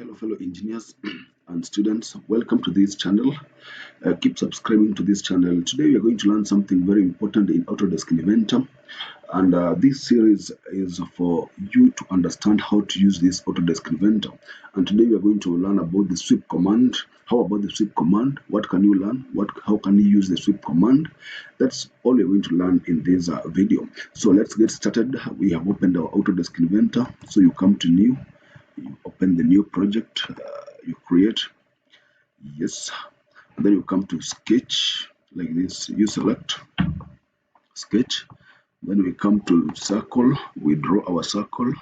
Hello, fellow engineers and students. Welcome to this channel. Keep subscribing to this channel. Today, we are going to learn something very important in Autodesk Inventor. And this series is for you to understand how to use this Autodesk Inventor. And today, we are going to learn about the sweep command. How about the sweep command? What can you learn? How can you use the sweep command? That's all we're going to learn in this video. So let's get started. We have opened our Autodesk Inventor. So you come to new. You open the new project, you create, yes, and then you come to sketch like this. You select sketch, then we come to circle, we draw our circle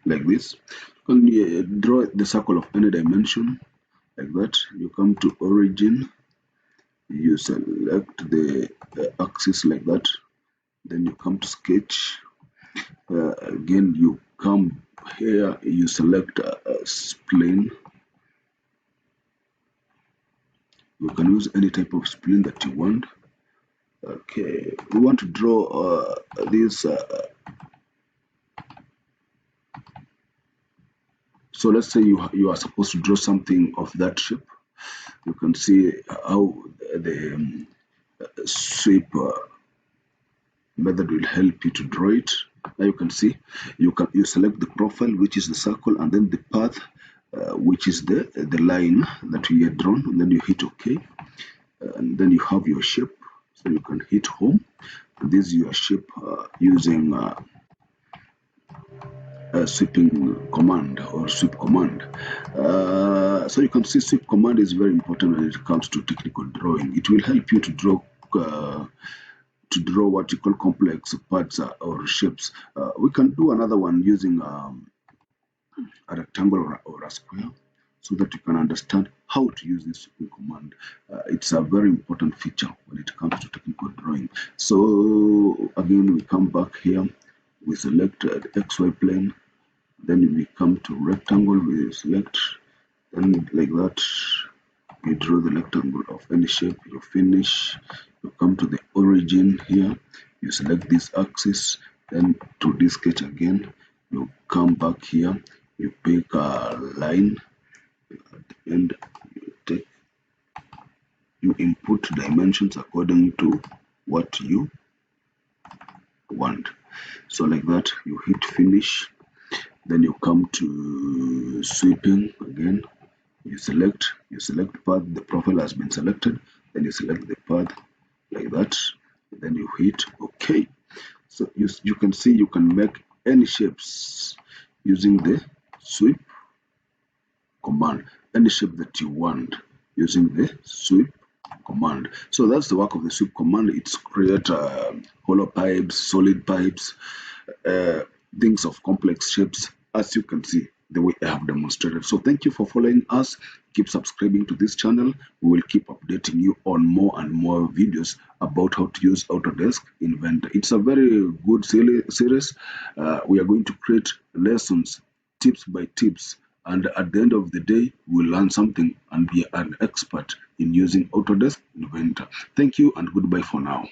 like this. You can draw the circle of any dimension like that. You come to origin, you select the axis like that, then you come to sketch. Again, you come here, you select a spline. You can use any type of spline that you want. Okay, we want to draw this. So let's say you are supposed to draw something of that shape. You can see how the sweep method will help you to draw it. Now you can see you select the profile, which is the circle, and then the path, which is the line that we had drawn, and then you hit OK, and then you have your shape. So you can hit home. And this is your shape using a sweeping command or sweep command. So you can see sweep command is very important when it comes to technical drawing. It will help you to draw what you call complex parts or shapes. We can do another one using a rectangle or a square, so that you can understand how to use this sweeping command. It's a very important feature when it comes to technical drawing. So again, we come back here, we select the XY plane, then we come to rectangle, we select, and like that, you draw the rectangle of any shape, you finish, you come to the origin here, you select this axis, then to this sketch again, you come back here, you pick a line, and you input dimensions according to what you want. So like that, you hit finish, then you come to sweeping again, you select path, the profile has been selected, then you select the path like that, then you hit OK. So you can see you can make any shapes using the sweep command, any shape that you want using the sweep command. So that's the work of the sweep command. It's create hollow pipes, solid pipes, things of complex shapes, as you can see the way I have demonstrated. So thank you for following us. Keep subscribing to this channel. We will keep updating you on more and more videos about how to use Autodesk Inventor. It's a very good series. We are going to create lessons, tips by tips, and at the end of the day, we'll learn something and be an expert in using Autodesk Inventor. Thank you and goodbye for now.